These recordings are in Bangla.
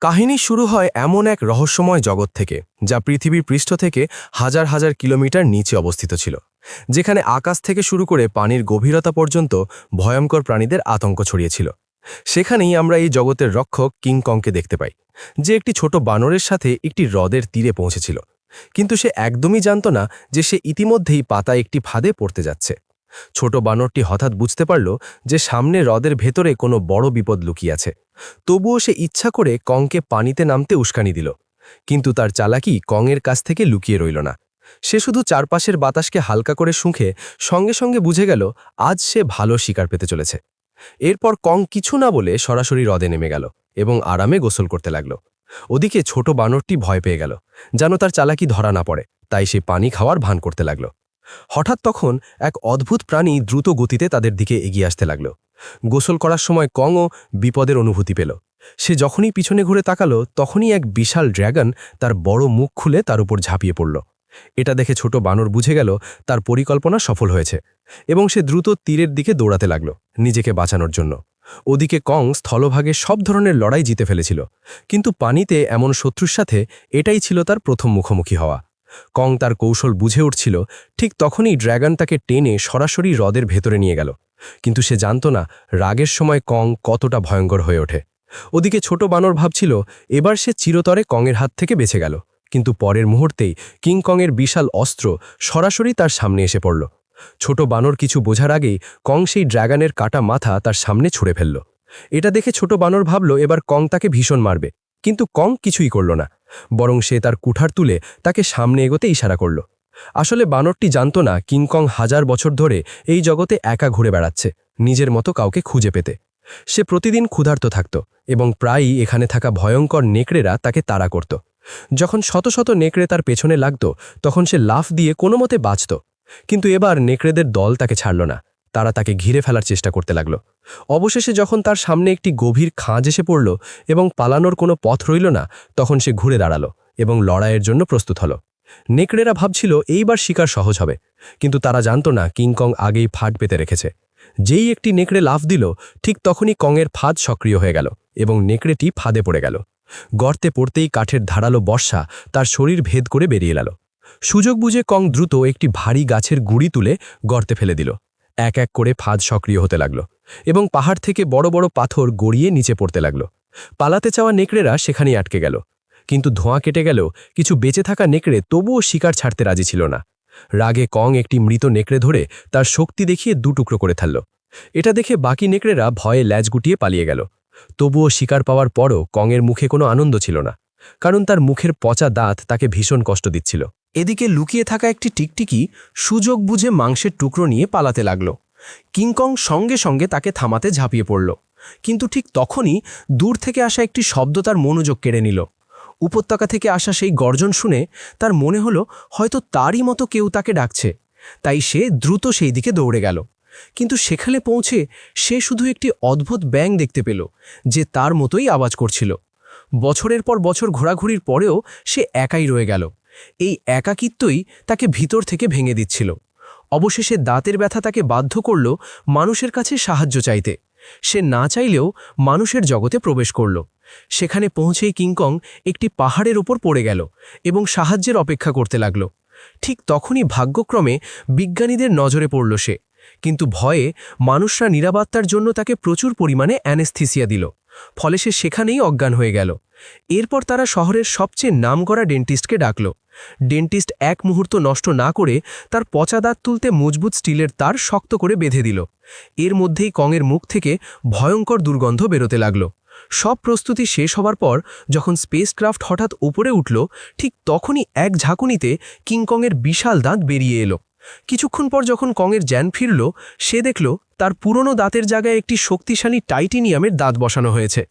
কাহিনী শুরু হয় এমন এক রহস্যময় জগৎ থেকে যা পৃথিবীর পৃষ্ঠ থেকে হাজার হাজার কিলোমিটার নিচে অবস্থিত ছিল, যেখানে আকাশ থেকে শুরু করে পানির গভীরতা পর্যন্ত ভয়ঙ্কর প্রাণীদের আতঙ্ক ছড়িয়েছিল। সেখানেই আমরা এই জগতের রক্ষক কিং কংকে দেখতে পাই, যে একটি ছোট বানরের সাথে একটি হ্রদের তীরে পৌঁছেছিল। কিন্তু সে একদমই জানত না যে সে ইতিমধ্যেই পাতা একটি ফাঁদে পড়তে যাচ্ছে। ছোট বানরটি হঠাৎ বুঝতে পারল যে সামনে হ্রদের ভেতরে কোনো বড় বিপদ লুকিয়ে আছে। তবুও সে ইচ্ছা করে কংকে পানিতে নামতে উস্কানি দিল, কিন্তু তার চালাকি কংয়ের কাছ থেকে লুকিয়ে রইল না। সে শুধু চারপাশের বাতাসকে হালকা করে শুঁকে সঙ্গে সঙ্গে বুঝে গেল আজ সে ভালো শিকার পেতে চলেছে। এরপর কং কিছু না বলে সরাসরি হ্রদে নেমে গেল এবং আরামে গোসল করতে লাগল। ওদিকে ছোট বানরটি ভয় পেয়ে গেল, যেন তার চালাকি ধরা না পড়ে, তাই সে পানি খাওয়ার ভান করতে লাগল। হঠাৎ তখন এক অদ্ভুত প্রাণী দ্রুত গতিতে তাদের দিকে এগিয়ে আসতে লাগল। গোসল করার সময় কংও বিপদের অনুভূতি পেল। সে যখনই পিছনে ঘুরে তাকালো, তখনই এক বিশাল ড্র্যাগন তার বড় মুখ খুলে তার উপর ঝাঁপিয়ে পড়ল। এটা দেখে ছোট বানর বুঝে গেল তার পরিকল্পনা সফল হয়েছে এবং সে দ্রুত তীরের দিকে দৌড়াতে লাগল নিজেকে বাঁচানোর জন্য। ওদিকে কং স্থলভাগে সব ধরনের লড়াই জিতে ফেলেছিল, কিন্তু পানিতে এমন শত্রুর সাথে এটাই ছিল তার প্রথম মুখোমুখি হওয়া। কং তার কৌশল বুঝে উঠছিল, ঠিক তখনই ড্র্যাগন তাকে টেনে সরাসরি হ্রদের ভেতরে নিয়ে গেল। কিন্তু সে জানত না রাগের সময় কং কতটা ভয়ঙ্কর হয়ে ওঠে। ওদিকে ছোট বানর ভাবছিল এবার সে চিরতরে কংয়ের হাত থেকে বেঁচে গেল, কিন্তু পরের মুহূর্তেই কিং কংয়ের বিশাল অস্ত্র সরাসরি তার সামনে এসে পড়ল। ছোট বানর কিছু বোঝার আগেই কং সেই ড্র্যাগনের কাটা মাথা তার সামনে ছুঁড়ে ফেলল। এটা দেখে ছোট বানর ভাবল এবার কং তাকে ভীষণ মারবে, কিন্তু কং কিছুই করল না, বরং সে তার কুঠার তুলে তাকে সামনে এগোতে ইশারা করল। আসলে বানরটি জানত না কিং কং হাজার বছর ধরে এই জগতে একা ঘুরে বেড়াচ্ছে, নিজের মতো কাউকে খুঁজে পেতে। সে প্রতিদিন ক্ষুধার্ত থাকত এবং প্রায়ই এখানে থাকা ভয়ঙ্কর নেকড়েরা তাকে তাড়া করত। যখন শত শত নেকড়ে তার পেছনে লাগত, তখন সে লাফ দিয়ে কোনো মতে বাঁচত। কিন্তু এবার নেকড়েদের দল তাকে ছাড়ল না, তারা তাকে ঘিরে ফেলার চেষ্টা করতে লাগল। অবশেষে যখন তার সামনে একটি গভীর খাঁজ এসে পড়ল এবং পালানোর কোনো পথ রইল না, তখন সে ঘুরে দাঁড়ালো এবং লড়াইয়ের জন্য প্রস্তুত হল। নেকড়েরা ভাবছিল এইবার শিকার সহজ হবে, কিন্তু তারা জানত না কিং কং আগেই ফাঁদ পেতে রেখেছে। যেই একটি নেকড়ে লাফ দিল, ঠিক তখনই কংয়ের ফাঁদ সক্রিয় হয়ে গেল এবং নেকড়েটি ফাঁদে পড়ে গেল। গর্তে পড়তেই কাঠের ধারালো বর্ষা তার শরীর ভেদ করে বেরিয়ে এল। সুযোগ বুঝে কং দ্রুত একটি ভারী গাছের গুঁড়ি তুলে গর্তে ফেলে দিল। এক এক করে ফাঁদ সক্রিয় হতে লাগল এবং পাহাড় থেকে বড় বড় পাথর গড়িয়ে নিচে পড়তে লাগল। পালাতে চাওয়া নেকড়েরা সেখানেই আটকে গেল, কিন্তু ধোঁয়া কেটে গেল কিছু বেঁচে থাকা নেকড়ে তবুও শিকার ছাড়তে রাজি ছিল না। রাগে কং একটি মৃত নেকড়ে ধরে তার শক্তি দেখিয়ে দুটুকরো করে ফেলল। এটা দেখে বাকি নেকড়েরা ভয়ে ল্যাজ গুটিয়ে পালিয়ে গেল। তবুও শিকার পাওয়ার পরও কংয়ের মুখে কোনো আনন্দ ছিল না, কারণ তার মুখের পচা দাঁত তাকে ভীষণ কষ্ট দিচ্ছিল। এদিকে লুকিয়ে থাকা একটি টিকটিকি সুযোগ বুঝে মাংসের টুকরো নিয়ে পালাতে লাগল। কিংকং সঙ্গে সঙ্গে তাকে থামাতে ঝাঁপিয়ে পড়ল, কিন্তু ঠিক তখনই দূর থেকে আসা একটি শব্দ তার মনোযোগ কেড়ে নিল। উপত্যকা থেকে আসা সেই গর্জন শুনে তার মনে হলো হয়তো তারই মতো কেউ তাকে ডাকছে, তাই সে দ্রুত সেই দিকে দৌড়ে গেল। কিন্তু সেখানে পৌঁছে সে শুধু একটি অদ্ভুত ব্যাঙ দেখতে পেল, যে তার মতোই আওয়াজ করছিল। বছরের পর বছর ঘোরাঘুরির পরেও সে একাই রয়ে গেল। এই একাকিত্বই তাকে ভিতর থেকে ভেঙে দিচ্ছিল। অবশেষে দাঁতের ব্যথা তাকে বাধ্য করল মানুষের কাছে সাহায্য চাইতে। সে না চাইলেও মানুষের জগতে প্রবেশ করল। সেখানে পৌঁছেই কিংকং একটি পাহাড়ের ওপর পড়ে গেল এবং সাহায্যের অপেক্ষা করতে লাগল। ঠিক তখনই ভাগ্যক্রমে বিজ্ঞানীদের নজরে পড়ল সে, কিন্তু ভয়ে মানুষরা নিরাপত্তার জন্য তাকে প্রচুর পরিমাণে অ্যানেস্থিসিয়া দিল। ফলে সে সেখানেই অজ্ঞান হয়ে গেল। এরপর তারা শহরের সবচেয়ে নামকরা ডেন্টিস্টকে ডাকল। ডেন্টিস্ট এক মুহূর্ত নষ্ট না করে তার পচা দাঁত তুলতে মজবুত স্টিলের তার শক্ত করে বেঁধে দিল। এর মধ্যেই কংয়ের মুখ থেকে ভয়ঙ্কর দুর্গন্ধ বেরোতে লাগল। সব প্রস্তুতি শেষ হবার পর যখন স্পেসক্রাফট হঠাৎ উপরে উঠল, ঠিক তখনই এক ঝাঁকুনিতে কিংকংয়ের বিশাল দাঁত বেরিয়ে এলো। কিছুক্ষণ পর যখন কংয়ের জ্ঞান ফিরল, সে দেখল তার পুরনো দাঁতের জায়গায় একটি শক্তিশালী টাইটেনিয়ামের দাঁত বসানো হয়েছে।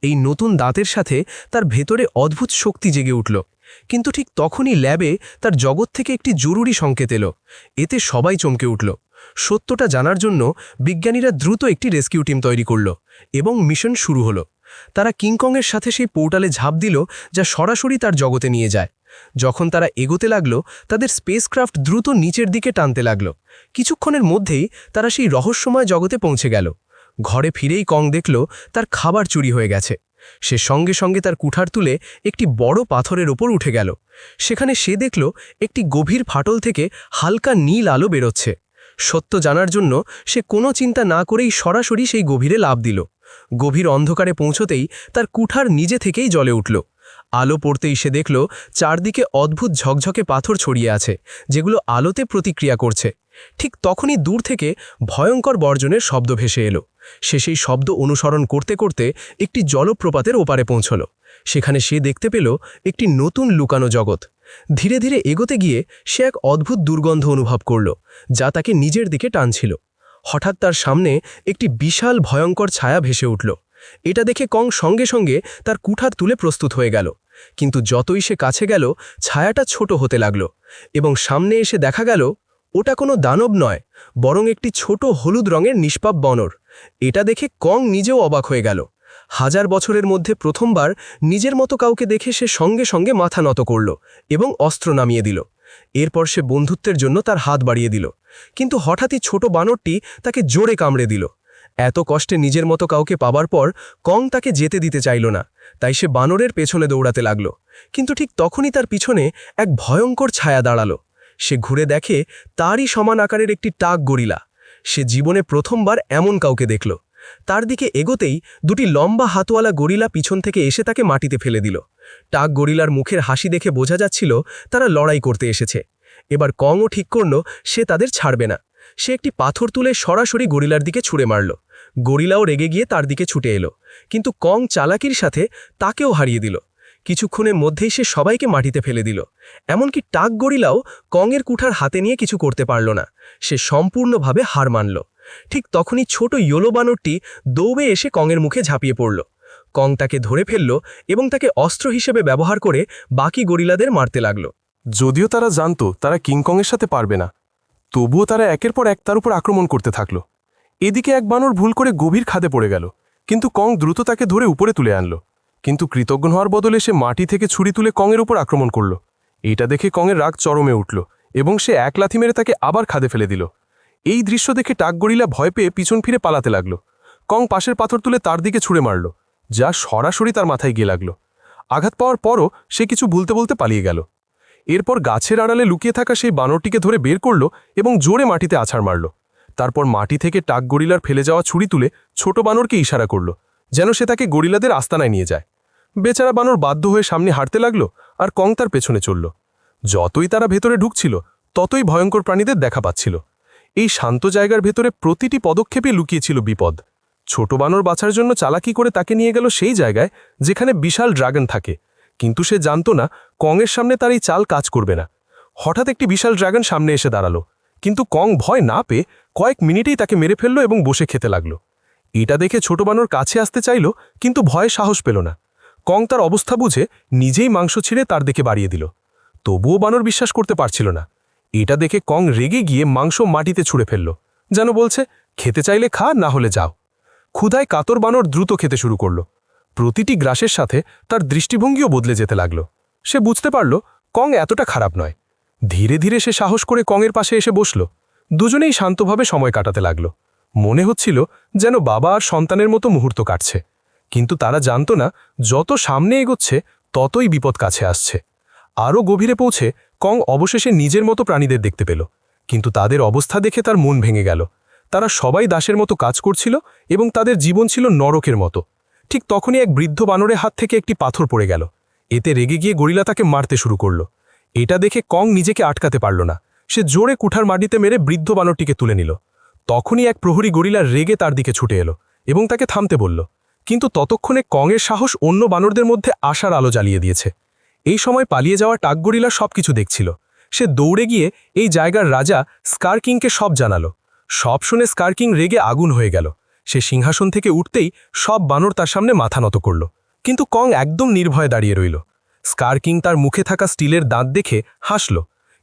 এই নতুন দাঁতের সাথে তার ভেতরে অদ্ভুত শক্তি জেগে উঠল। কিন্তু ঠিক তখনই ল্যাবে তার জগৎ থেকে একটি জরুরি সংকেত এলো। এতে সবাই চমকে উঠল। সত্যটা জানার জন্য বিজ্ঞানীরা দ্রুত একটি রেস্কিউ টিম তৈরি করল এবং মিশন শুরু হলো। তারা কিংকংয়ের সাথে সেই পোর্টালে ঝাঁপ দিল, যা সরাসরি তার জগতে নিয়ে যায়। যখন তারা এগোতে লাগল, তাদের স্পেসক্রাফট দ্রুত নিচের দিকে টানতে লাগল। কিছুক্ষণের মধ্যেই তারা সেই রহস্যময় জগতে পৌঁছে গেল। ঘরে ফিরেই কং দেখল তার খাবার চুরি হয়ে গেছে। সে সঙ্গে সঙ্গে তার কুঠার তুলে একটি বড় পাথরের ওপর উঠে গেল। সেখানে সে দেখল একটি গভীর ফাটল থেকে হালকা নীল আলো বেরোচ্ছে। সত্য জানার জন্য সে কোনো চিন্তা না করেই সরাসরি সেই গভীরে লাফ দিল। গভীর অন্ধকারে পৌঁছতেই তার কুঠার নিজে থেকেই জ্বলে উঠল। আলো পড়তেই সে দেখল চারদিকে অদ্ভুত ঝকঝকে পাথর ছড়িয়ে আছে, যেগুলো আলোতে প্রতিক্রিয়া করছে। ঠিক তখনই দূর থেকে ভয়ঙ্কর বর্জনের শব্দ ভেসে এলো। সে সেই শব্দ অনুসরণ করতে করতে একটি জলপ্রপাতের ওপারে পৌঁছল। সেখানে সে দেখতে পেল একটি নতুন লুকানো জগৎ। ধীরে ধীরে এগোতে গিয়ে সে এক অদ্ভুত দুর্গন্ধ অনুভব করল, যা তাকে নিজের দিকে টানছিল। হঠাৎ তার সামনে একটি বিশাল ভয়ঙ্কর ছায়া ভেসে উঠল। এটা দেখে কং সঙ্গে সঙ্গে তার কুঠার তুলে প্রস্তুত হয়ে গেল। কিন্তু যতই সে কাছে গেল, ছায়াটা ছোট হতে লাগল এবং সামনে এসে দেখা গেল ওটা কোনো দানব নয়, বরং একটি ছোট হলুদ রঙের নিষ্পাপ বানর। এটা দেখে কং নিজেও অবাক হয়ে গেল। হাজার বছরের মধ্যে প্রথমবার নিজের মতো কাউকে দেখে সে সঙ্গে সঙ্গে মাথা নত করল এবং অস্ত্র নামিয়ে দিল। এরপর সে বন্ধুত্বের জন্য তার হাত বাড়িয়ে দিল, কিন্তু হঠাৎই ছোট বানরটি তাকে জোরে কামড়ে দিল। এত কষ্টে নিজের মতো কাউকে পাবার পর কং তাকে যেতে দিতে চাইল না, তাই সে বানরের পেছনে দৌড়াতে লাগল। কিন্তু ঠিক তখনই তার পিছনে এক ভয়ঙ্কর ছায়া দাঁড়ালো। সে ঘুরে দেখে তারই সমান আকারের একটি টাক গরিলা। সে জীবনে প্রথমবার এমন কাউকে দেখল। তার দিকে এগোতেই দুটি লম্বা হাতওয়ালা গরিলা পিছন থেকে এসে তাকে মাটিতে ফেলে দিল। টাক গরিলার মুখের হাসি দেখে বোঝা যাচ্ছিল তারা লড়াই করতে এসেছে। এবার কংও ঠিক করল সে তাদের ছাড়বে না। সে একটি পাথর তুলে সরাসরি গরিলার দিকে ছুঁড়ে মারল। গরিলাও রেগে গিয়ে তার দিকে ছুটে এলো, কিন্তু কং চালাকির সাথে তাকেও হারিয়ে দিল। কিছুক্ষণের মধ্যেই সে সবাইকে মাটিতে ফেলে দিল। এমনকি টাক গরিলাও কংয়ের কুঠার হাতে নিয়ে কিছু করতে পারল না। সে সম্পূর্ণভাবে হার মানল। ঠিক তখনই ছোট ইয়েলো বানরটি দৌড়ে এসে কংয়ের মুখে ঝাঁপিয়ে পড়ল। কং তাকে ধরে ফেলল এবং তাকে অস্ত্র হিসেবে ব্যবহার করে বাকি গরিলাদের মারতে লাগল। যদিও তারা জানত তারা কিংকংয়ের সাথে পারবে না, তবুও তারা একের পর এক তার উপর আক্রমণ করতে থাকল। এদিকে এক বানর ভুল করে গভীর খাদে পড়ে গেল, কিন্তু কং দ্রুত তাকে ধরে উপরে তুলে আনল। কিন্তু কৃতজ্ঞ হওয়ার বদলে সে মাটি থেকে ছুরি তুলে কংয়ের উপর আক্রমণ করল। এটা দেখে কংয়ের রাগ চরমে উঠল এবং সে এক লাথি মেরে তাকে আবার খাদে ফেলে দিল। এই দৃশ্য দেখে টাক গরিলা ভয় পেয়ে পিছন ফিরে পালাতে লাগল। কং পাশের পাথর তুলে তার দিকে ছুঁড়ে মারল, যা সরাসরি তার মাথায় গিয়ে লাগল। আঘাত পাওয়ার পরও সে কিছু বলতে বলতে পালিয়ে গেল। এরপর গাছের আড়ালে লুকিয়ে থাকা সেই বানরটিকে ধরে বের করল এবং জোরে মাটিতে আছাড় মারল। তারপর মাটি থেকে টাক গরিলার ফেলে যাওয়া ছুরি তুলে ছোট বানরকে ইশারা করল, যেন সে তাকে গরিলাদের আস্তানায় নিয়ে যায়। বেচারা বানর বাধ্য হয়ে সামনে হাঁটতে লাগল আর কং তার পেছনে চলল। যতই তারা ভেতরে ঢুকছিল, ততই ভয়ঙ্কর প্রাণীদের দেখা পাচ্ছিল। এই শান্ত জায়গার ভেতরে প্রতিটি পদক্ষেপে লুকিয়েছিল বিপদ। ছোট বানর বাঁচার জন্য চালাকি করে তাকে নিয়ে গেল সেই জায়গায় যেখানে বিশাল ড্রাগন থাকে, কিন্তু সে জানত না কংয়ের সামনে তার এই চাল কাজ করবে না। হঠাৎ একটি বিশাল ড্রাগন সামনে এসে দাঁড়ালো, কিন্তু কং ভয় না পেয়ে কয়েক মিনিটেই তাকে মেরে ফেলল এবং বসে খেতে লাগল। এটা দেখে ছোট বানর কাছে আসতে চাইল, কিন্তু ভয়ে সাহস পেল না। কং তার অবস্থা বুঝে নিজেই মাংস ছিঁড়ে তার দিকে বাড়িয়ে দিল। তবুও বানর বিশ্বাস করতে পারছিল না। এটা দেখে কং রেগে গিয়ে মাংস মাটিতে ছুঁড়ে ফেলল, যেন বলছে, খেতে চাইলে খা, না হলে যাও। ক্ষুধায় কাতর বানর দ্রুত খেতে শুরু করল। প্রতিটি গ্রাসের সাথে তার দৃষ্টিভঙ্গিও বদলে যেতে লাগল। সে বুঝতে পারল কং এতটা খারাপ নয়। ধীরে ধীরে সে সাহস করে কংয়ের পাশে এসে বসল। দুজনেই শান্তভাবে সময় কাটাতে লাগল। মনে হচ্ছিল যেন বাবা আর সন্তানের মতো মুহূর্ত কাটছে। কিন্তু তারা জানত না যত সামনে এগোচ্ছে ততই বিপদ কাছে আসছে। আরও গভীরে পৌঁছে কং অবশেষে নিজের মতো প্রাণীদের দেখতে পেল, কিন্তু তাদের অবস্থা দেখে তার মন ভেঙে গেল। তারা সবাই দাসের মতো কাজ করছিল এবং তাদের জীবন ছিল নরকের মতো। ঠিক তখনই এক বৃদ্ধ বানরের হাত থেকে একটি পাথর পড়ে গেল। এতে রেগে গিয়ে গরিলা তাকে মারতে শুরু করল। এটা দেখে কং নিজেকে আটকাতে পারল না। সে জোরে কুঠার মাটিতে মেরে বৃদ্ধ বানরটিকে তুলে নিল। তখনই এক প্রহরী গরিলা রেগে তার দিকে ছুটে এলো এবং তাকে থামতে বলল, কিন্তু ততক্ষণে কংয়ের সাহস অন্য বানরদের মধ্যে আশার আলো জ্বালিয়ে দিয়েছে। এই সময় পালিয়ে যাওয়া টাক গরিলা সবকিছু দেখছিল। সে দৌড়ে গিয়ে এই জায়গার রাজা স্কার কিংকে সব জানালো। সব শুনে স্কার কিং রেগে আগুন হয়ে গেল। সে সিংহাসন থেকে উঠতেই সব বানর তার সামনে মাথা নত করল, কিন্তু কং একদম নির্ভয়ে দাঁড়িয়ে রইল। স্কার কিং তার মুখে থাকা স্টিলের দাঁত দেখে হাসল,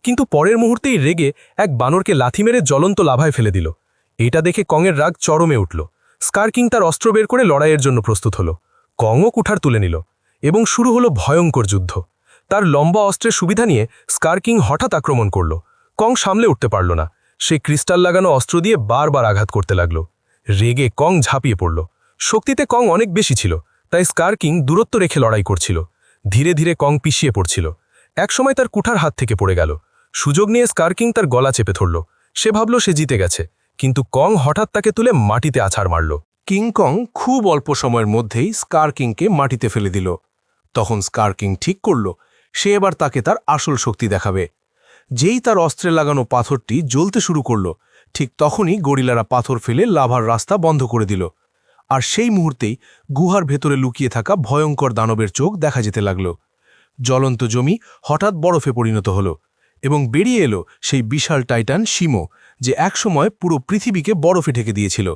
কিন্তু পরের মুহূর্তেই রেগে এক বানরকে লাথি মেরে জ্বলন্ত লাভায় ফেলে দিল। এটা দেখে কংয়ের রাগ চরমে উঠল। স্কার কিং তার অস্ত্র বের করে লড়াইয়ের জন্য প্রস্তুত হল। কংও কুঠার তুলে নিল এবং শুরু হলো ভয়ঙ্কর যুদ্ধ। তার লম্বা অস্ত্রের সুবিধা নিয়ে স্কার কিং হঠাৎ আক্রমণ করল। কং সামলে উঠতে পারল না। সে ক্রিস্টাল লাগানো অস্ত্র দিয়ে বারবার আঘাত করতে লাগল। রেগে কং ঝাঁপিয়ে পড়ল। শক্তিতে কং অনেক বেশি ছিল, তাই তাই স্কার কিং দূরত্ব রেখে লড়াই করছিল। ধীরে ধীরে কং পিছিয়ে পড়ছিল। একসময় তার কুঠার হাত থেকে পড়ে গেল। সুযোগ নিয়ে স্কার কিং তার গলা চেপে ধরল। সে ভাবল সে জিতে গেছে, কিন্তু কং হঠাৎ তাকে তুলে মাটিতে আছাড় মারল। কিং কং খুব অল্প সময়ের মধ্যেই স্কার কিংকে মাটিতে ফেলে দিল। তখন স্কার কিং ঠিক করল সে এবার তাকে তার আসল শক্তি দেখাবে। যেই তার অস্ত্রে লাগানো পাথরটি জ্বলতে শুরু করল, ঠিক তখনই গরিলারা পাথর ফেলে লাভার রাস্তা বন্ধ করে দিল। আর সেই মুহূর্তেই গুহার ভেতরে লুকিয়ে থাকা ভয়ঙ্কর দানবের চোখ দেখা যেতে লাগল। জ্বলন্ত জমি হঠাৎ বরফে পরিণত হল এবং বেরিয়ে এলো সেই বিশাল টাইটান শিমো, যে একসময় পুরো পৃথিবীকে বরফে ঢেকে দিয়েছিল।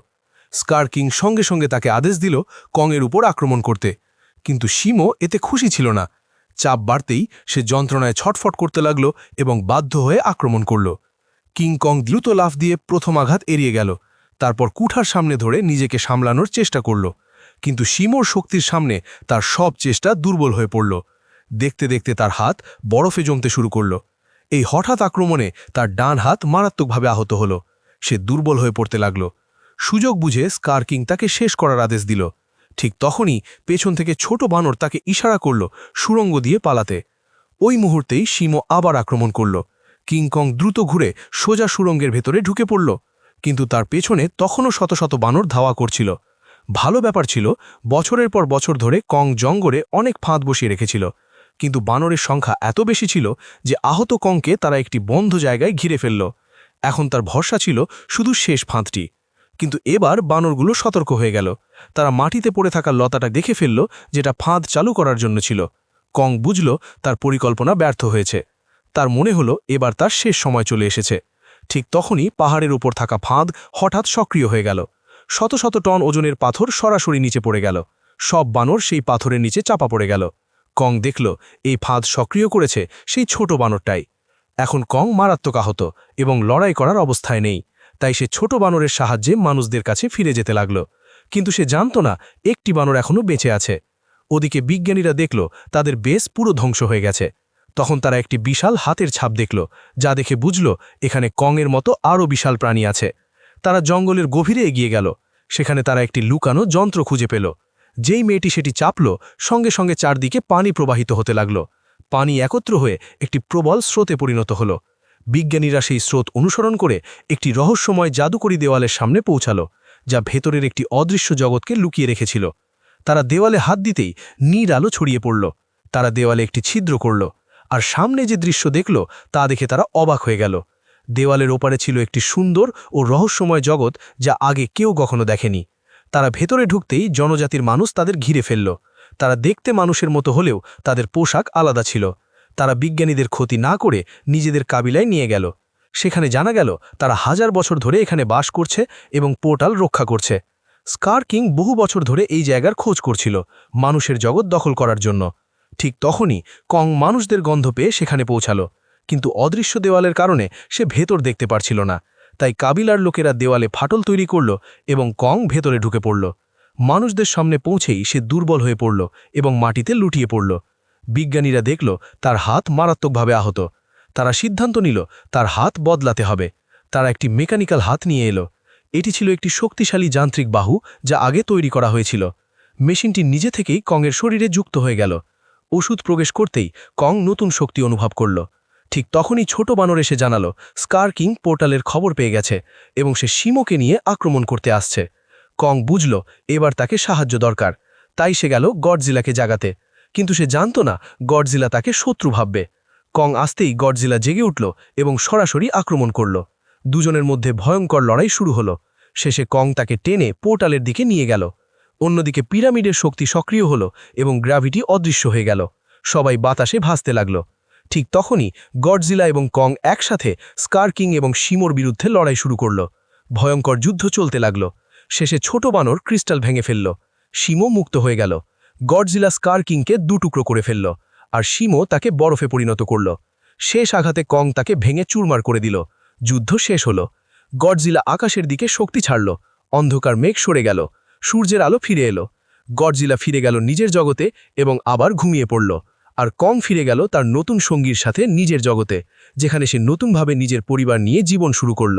স্কার কিং সঙ্গে সঙ্গে তাকে আদেশ দিল কংয়ের উপর আক্রমণ করতে, কিন্তু শিমো এতে খুশি ছিল না। চাপ বাড়তেই সে যন্ত্রণায় ছটফট করতে লাগল এবং বাধ্য হয়ে আক্রমণ করল। কিং কং দ্রুত লাফ দিয়ে প্রথম আঘাত এড়িয়ে গেল, তারপর কুঠার সামনে ধরে নিজেকে সামলানোর চেষ্টা করল, কিন্তু শিমোর শক্তির সামনে তার সব চেষ্টা দুর্বল হয়ে পড়ল। দেখতে দেখতে তার হাত বরফে জমতে শুরু করল। এই হঠাৎ আক্রমণে তার ডান হাত মারাত্মকভাবে আহত হল। সে দুর্বল হয়ে পড়তে লাগল। সুযোগ বুঝে স্কার কিং তাকে শেষ করার আদেশ দিল। ঠিক তখনই পেছন থেকে ছোট বানর তাকে ইশারা করল সুড়ঙ্গ দিয়ে পালাতে। ওই মুহূর্তেই শিমো আবার আক্রমণ করল। কিং কং দ্রুত ঘুরে সোজা সুড়ঙ্গের ভেতরে ঢুকে পড়ল, কিন্তু তার পেছনে তখনও শত শত বানর ধাওয়া করছিল। ভালো ব্যাপার ছিল, বছরের পর বছর ধরে কং জঙ্গলে অনেক ফাঁদ বসিয়ে রেখেছিল, কিন্তু বানরের সংখ্যা এত বেশি ছিল যে আহত কংকে তারা একটি বন্ধ জায়গায় ঘিরে ফেলল। এখন তার ভরসা ছিল শুধু শেষ ফাঁদটি। কিন্তু এবার বানরগুলো সতর্ক হয়ে গেল। তারা মাটিতে পড়ে থাকা লতাটা দেখে ফেলল, যেটা ফাঁদ চালু করার জন্য ছিল। কং বুঝল তার পরিকল্পনা ব্যর্থ হয়েছে। তার মনে হলো এবার তার শেষ সময় চলে এসেছে। ঠিক তখনই পাহাড়ের উপর থাকা ফাঁদ হঠাৎ সক্রিয় হয়ে গেল। শত শত টন ওজনের পাথর সরাসরি নিচে পড়ে গেল। সব বানর সেই পাথরের নিচে চাপা পড়ে গেল। কং দেখল এই ফাঁদ সক্রিয় করেছে সেই ছোট বানরটাই। এখন কং মারাত্মক আহত এবং লড়াই করার অবস্থায় নেই, তাই সে ছোট বানরের সাহায্যে মানুষদের কাছে ফিরে যেতে লাগল। কিন্তু সে জানত না একটি বানর এখনও বেঁচে আছে। ওদিকে বিজ্ঞানীরা দেখল তাদের বেস পুরো ধ্বংস হয়ে গেছে। তখন তারা একটি বিশাল হাতের ছাপ দেখল, যা দেখে বুঝল এখানে কংয়ের মতো আরও বিশাল প্রাণী আছে। তারা জঙ্গলের গভীরে এগিয়ে গেল। সেখানে তারা একটি লুকানো যন্ত্র খুঁজে পেল। যেই মেয়েটি সেটি চাপল, সঙ্গে সঙ্গে চারদিকে পানি প্রবাহিত হতে লাগল। পানি একত্র হয়ে একটি প্রবল স্রোতে পরিণত হল। বিজ্ঞানীরা সেই স্রোত অনুসরণ করে একটি রহস্যময় জাদুকরী দেওয়ালের সামনে পৌঁছাল, যা ভেতরের একটি অদৃশ্য জগৎকে লুকিয়ে রেখেছিল। তারা দেওয়ালে হাত দিতেই নীল আলো ছড়িয়ে পড়ল। তারা দেওয়ালে একটি ছিদ্র করল, আর সামনে যে দৃশ্য দেখল তা দেখে তারা অবাক হয়ে গেল। দেওয়ালের ওপারে ছিল একটি সুন্দর ও রহস্যময় জগৎ, যা আগে কেউ কখনো দেখেনি। তারা ভেতরে ঢুকতেই জনজাতির মানুষ তাদের ঘিরে ফেলল। তারা দেখতে মানুষের মতো হলেও তাদের পোশাক আলাদা ছিল। তারা বিজ্ঞানীদের ক্ষতি না করে নিজেদের কাবিলায় নিয়ে গেল। সেখানে জানা গেল তারা 1000 বছর ধরে এখানে বাস করছে এবং পোর্টাল রক্ষা করছে। স্কার কিং বহু বছর ধরে এই জায়গার খোঁজ করছিল মানুষের জগৎ দখল করার জন্য। ঠিক তখনই কং মানুষদের গন্ধ পেয়ে সেখানে পৌঁছালো, কিন্তু অদৃশ্য দেওয়ালের কারণে সে ভেতর দেখতে পারছিল না। তাই কাবিলার লোকেরা দেওয়ালে ফাটল তৈরি করল এবং কং ভেতরে ঢুকে পড়ল। মানুষদের সামনে পৌঁছেই সে দুর্বল হয়ে পড়ল এবং মাটিতে লুটিয়ে পড়ল। বিজ্ঞানীরা দেখল তার হাত মারাত্মকভাবে আহত। তারা সিদ্ধান্ত নিল তার হাত বদলাতে হবে। তারা একটি মেকানিক্যাল হাত নিয়ে এলো। এটি ছিল একটি শক্তিশালী যান্ত্রিক বাহু, যা আগে তৈরি করা হয়েছিল। মেশিনটি নিজে থেকেই কংয়ের শরীরে যুক্ত হয়ে গেল। ওষুধ প্রবেশ করতেই কং নতুন শক্তি অনুভব করল। ঠিক তখনই ছোট বানর এসে জানালো স্কার কিং পোর্টালের খবর পেয়ে গেছে এবং সে শিমোকে নিয়ে আক্রমণ করতে আসছে। কং বুঝল এবার তাকে সাহায্য দরকার, তাই সে গেল গডজিলাকে জাগাতে। কিন্তু সে জানত না গডজিলা তাকে শত্রু ভাববে। কং আসতেই গডজিলা জেগে উঠল এবং সরাসরি আক্রমণ করল। দুজনের মধ্যে ভয়ঙ্কর লড়াই শুরু হলো। শেষে কং তাকে টেনে পোর্টালের দিকে নিয়ে গেল। অন্যদিকে পিরামিডের শক্তি সক্রিয় হলো এবং গ্র্যাভিটি অদৃশ্য হয়ে গেল। সবাই বাতাসে ভাসতে লাগল। ঠিক তখনই গডজিলা এবং কং একসাথে স্কার কিং এবং শিমোর বিরুদ্ধে লড়াই শুরু করল। ভয়ঙ্কর যুদ্ধ চলতে লাগল। শেষে ছোট বানর ক্রিস্টাল ভেঙে ফেলল। শিমো মুক্ত হয়ে গেল। গডজিলা স্কার কিংকে দুটুকরো করে ফেলল, আর শিমো তাকে বরফে পরিণত করল। শেষ আঘাতে কং তাকে ভেঙে চুরমার করে দিল। যুদ্ধ শেষ হল। গডজিলা আকাশের দিকে শক্তি ছাড়ল। অন্ধকার মেঘ সরে গেল। সূর্যের আলো ফিরে এলো। গডজিলা ফিরে গেল নিজের জগতে এবং আবার ঘুমিয়ে পড়ল। আর কং ফিরে গেল তার নতুন সঙ্গীর সাথে নিজের জগতে, যেখানে সে নতুনভাবে নিজের পরিবার নিয়ে জীবন শুরু করল।